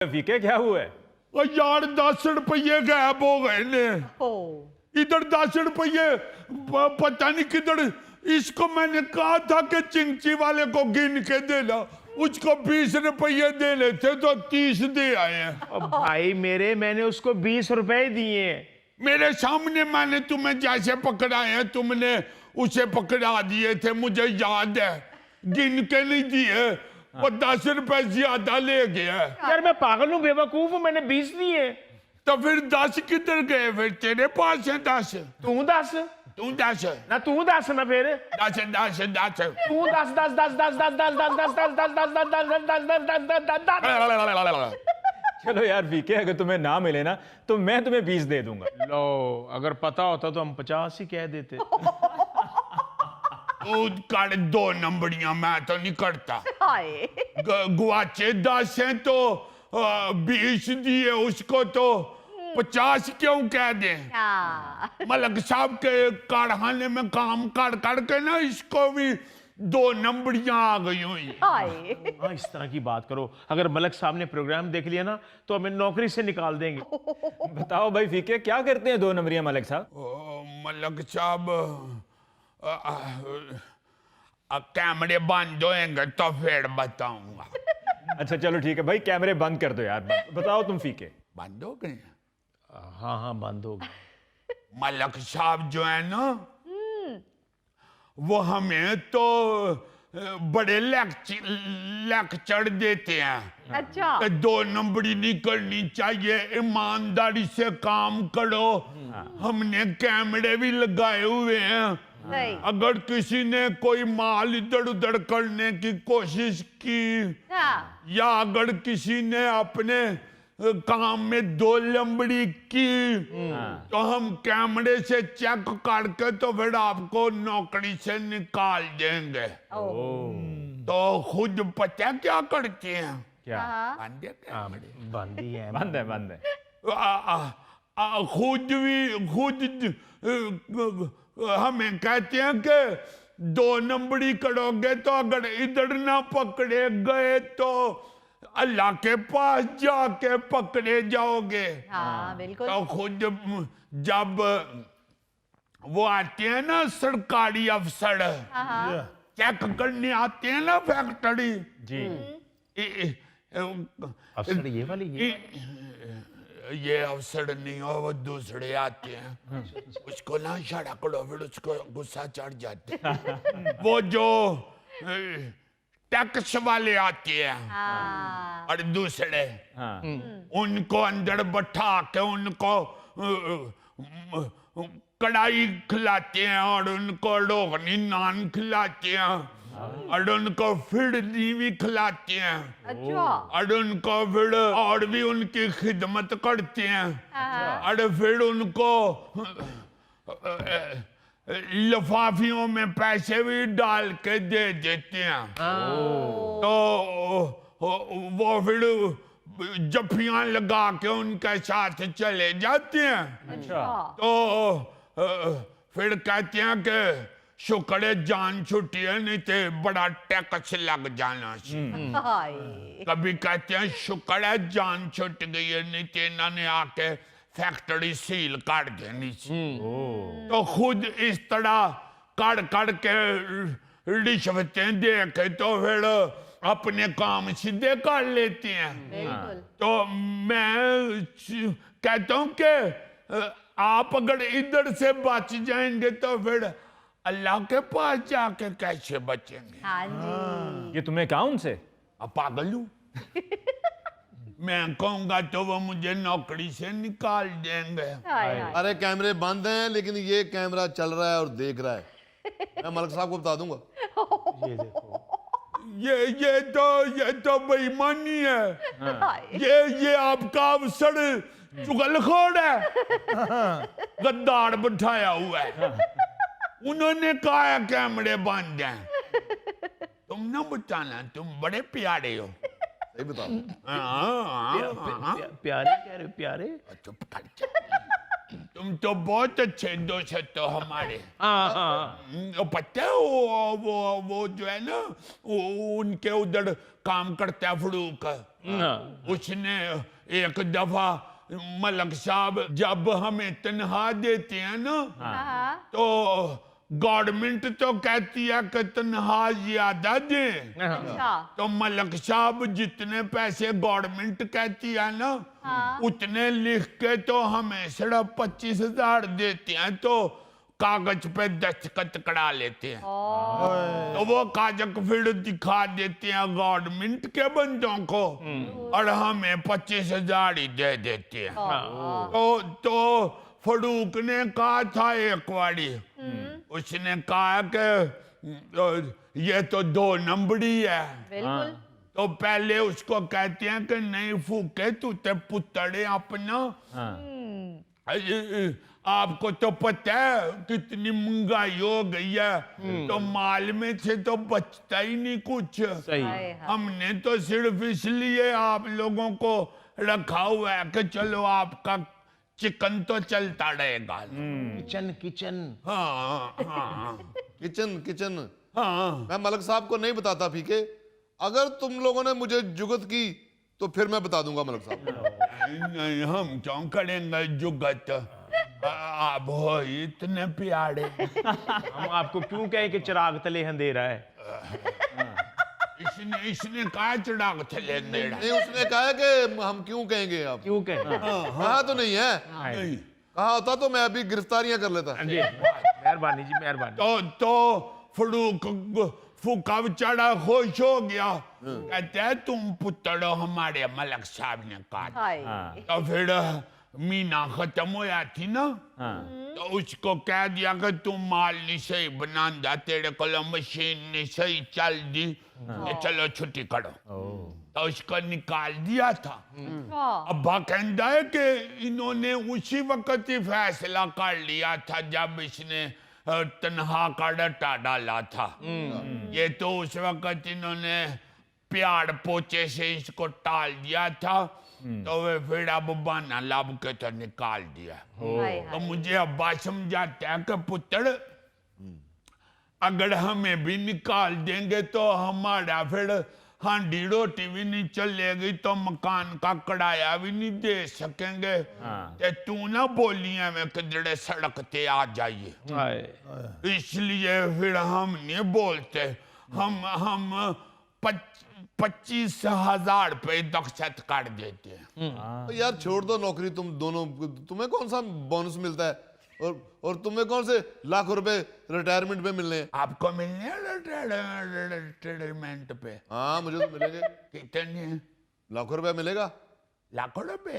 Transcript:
VK क्या हुआ है? ओ यार 10 रुपये गायब हो गए ने। इधर 10 रुपये पता नहीं किधर। इसको मैंने कहा था कि चिंची वाले को गिन के देना, उसको 20 रुपये देने थे तो 30 दे आए हैं। अब भाई मेरे, मैंने उसको 20 रुपए दिए। मेरे सामने मैंने तुम्हें जैसे पकड़ाए हैं तुमने उसे पकड़ा दिए थे, मुझे याद है। गिन के नहीं दिए, वो 10 रुपए ज्यादा ले गया। यार मैं पागल हूँ, बेवकूफ हूँ, मैंने 20 दिए। तो फिर 10 किधर गए? फिर तेरे पास है 10। तू 10 तू 10 ना, तू 10 ना, फिर 10 10 10 तू 10 10 10 10 10 10 10 10 10 10 10 10 10 10 10। चलो यार वीके, अगर तुम्हें ना मिले ना तो मैं तुम्हें 20 दे दूंगा। लो, अगर पता होता तो हम 50 ही कह देते। कर 2 नंबरियां, मैं तो नहीं करता। गुआचे 10 हैं तो 20 दिए उसको, तो 50 क्यों कह दें? मलक साहब के कारखाने में काम कर करके ना इसको भी 2 नंबरियां आ गई हुई। हाँ, इस तरह की बात करो। अगर मलक साहब ने प्रोग्राम देख लिया ना तो हमें नौकरी से निकाल देंगे। बताओ भाई वीके, क्या करते हैं 2 नंबरिया मलिक साहब? मलक साहब कैमरे बंद होएंगे तो फिर बताऊंगा। अच्छा चलो ठीक है भाई, कैमरे बंद कर दो यार। बताओ तुम वीके। बंद हो गए? हाँ हाँ, बंद हो गया। मलक साहब जो है ना, वो हमें तो बड़े लेक्चर देते हैं। अच्छा। 2 नंबरी नहीं करनी चाहिए, ईमानदारी से काम करो। हमने कैमरे भी लगाए हुए हैं। अगर किसी ने कोई माल इधर उधर करने की कोशिश की, या अगर किसी ने अपने काम में 2 लंबड़ी की, तो हम कैमरे से चेक करके तो फिर आपको नौकरी से निकाल देंगे। तो खुद पता क्या करते हैं? क्या? बंद है क्या? बंद ही है। बंद है, बंद है। खुद हमें कहते हैं कि 2 नंबरी करोगे तो अगर इधर ना पकड़े गए तो अल्लाह के पास जाके पकड़े जाओगे। हाँ, बिल्कुल। तो खुद जब वो आते हैं ना सरकारी अफसर, चेक करने आते हैं ना फैक्ट्री जी। अफसर ये वाली ये अफसर नहीं हो, वो दूसरे आते हैं। उसको ना इशारा करो, फिर उसको गुस्सा चढ़ जाते हैं। वो जो टैक्स वाले आते हैं और दूसरे, उनको अंदर बैठा के उनको कढ़ाई खिलाते हैं और उनको रोगनी नान खिलाते हैं और उनको फिरनी भी खिलाते हैं। अच्छा। और उनको फिर और भी उनकी खिदमत करते हैं और फिर उनको लिफाफियों में पैसे भी डाल के दे देते हैं। तो वो फिर जफ्फियां लगा के उनके साथ चले जाते हैं। अच्छा। तो फिर कहते हैं कि शुक्र है जान छुट्टी है, नहीं तो बड़ा टैक्स लग जाना। कभी कहते हैं शुक्र है जान छुट गई है, नहीं तो इन्होंने आके फैक्ट्री सील कर देनी। तो खुद इस तरह कर के रिश्वतें दे के तो फिर अपने काम सीधे कर लेते हैं। तो मैं कहता हूँ कि आप अगर इधर से बच जाएंगे तो फिर अल्लाह के पास जाके कैसे बचेंगे? हाँ जी। ये तुम्हें कहा उनसे? अब पागल हूँ? मैं कहूंगा तो वो मुझे नौकरी से निकाल देंगे। अरे कैमरे बंद हैं, लेकिन ये कैमरा चल रहा है और देख रहा है। मैं मलक साहब को बता दूंगा। ये देखो, ये तो बेईमानी है। ये आपका अफसर चुगलखोर है, गद्दार बिठाया हुआ है। उन्होंने कहा है कैमरे बंद हैं। तुम ना बताना, तुम बड़े प्यारे हो। सही बता। प्यारे कह रहे हो? प्यारे चुप कर जा। तुम तो बहुत अच्छे दोस्त हो हमारे। हाँ हाँ वो पता है वो जो है ना उनके उधर काम करता है फड़ूक। हाँ। उसने एक दफा मलक साहब जब हमें तनख्वाह देते हैं ना हाँ तो गवर्नमेंट तो कहती है कि तनख्वाह ज्यादा दे, अच्छा तो मलक साहब जितने पैसे गवर्नमेंट कहती है ना उतने लिख के तो हमें सिर्फ 25,000 देते हैं, तो कागज पे दस्तखत करा लेते हैं। तो वो कागज फिर दिखा देते हैं गवर्नमेंट के बंदों को और हमें 25,000 ही दे देते हैं। तो फड़ूक ने कहा था एक बारी, उसने कहा कि ये तो 2 नंबरी है। बिल्कुल तो पहले उसको कहते हैं कि नहीं फूके तू ते पुतड़े अपना। आपको तो पता है कितनी महंगाई हो गई है, तो माल में से तो बचता ही नहीं कुछ। सही। हाय हाय। हमने तो सिर्फ इसलिए आप लोगों को रखा हुआ है कि चलो आपका चिकन तो चलता रहेगा। Kitchen kitchen. हाँ हाँ किचन हाँ। मैं मलक साहब को नहीं बताता फीके, अगर तुम लोगों ने मुझे जुगत की तो फिर मैं बता दूंगा मलक साहब को। नहीं हम क्यों करेंगे जुगत, आप हो इतने प्यारे। हम आपको क्यों कहें कि चिराग तले अंधेरा है? इसने कहा चढ़ाक चले देना। नहीं, उसने कहा है कि हम क्यों कहेंगे आप, क्यों कहें? कहा तो नहीं है, नहीं कहा होता तो मैं अभी गिरफ्तारियां कर लेता। जी मेहरबानी जी मेहरबानी। तो फड़ूक फूका बेचारा खुश हो गया, कहते हैं तुम पुत्र हो हमारे, मलक साहब ने कहा। हाय तो फिर मीना खत्म होया थी ना, तो उसको कह दिया कि तू माल नहीं सही बनांदा, तेरे को मशीन नहीं सही चल दी, ये चलो छुट्टी करो। तो उसको निकाल दिया था। अब्बा कहता है कि इन्होंने उसी वक्त ही फैसला कर लिया था जब इसने तनख्वाह का डटा डाला था। ये तो उस वक्त इन्होंने प्यार पोचे से इसको टाल दिया था, तो वे फिर अब बहाना लब के तो निकाल दिया। हाय तो हाय। मुझे अब्बा समझाता है कि पुत्र अगर हमें भी निकाल देंगे तो हमारा फिर हांडी रोटी भी नहीं चलेगी, तो मकान का किराया भी नहीं दे सकेंगे। ते तू ना बोलिए में किधरे सड़क ते आ जाइए, हाय। इसलिए फिर हम नहीं बोलते। हम 25,000 रुपये दक्षत कर देते हैं। तो यार छोड़ दो नौकरी तुम दोनों, तुम्हें कौन सा बोनस मिलता है और तुम्हें कौन से लाखों रुपए रिटायरमेंट पे मिलने हैं? आपको मिलने रिटायरमेंट पे हाँ मुझे तो मिलेंगे, कितने लाखों रुपए मिलेगा। लाखों रुपए?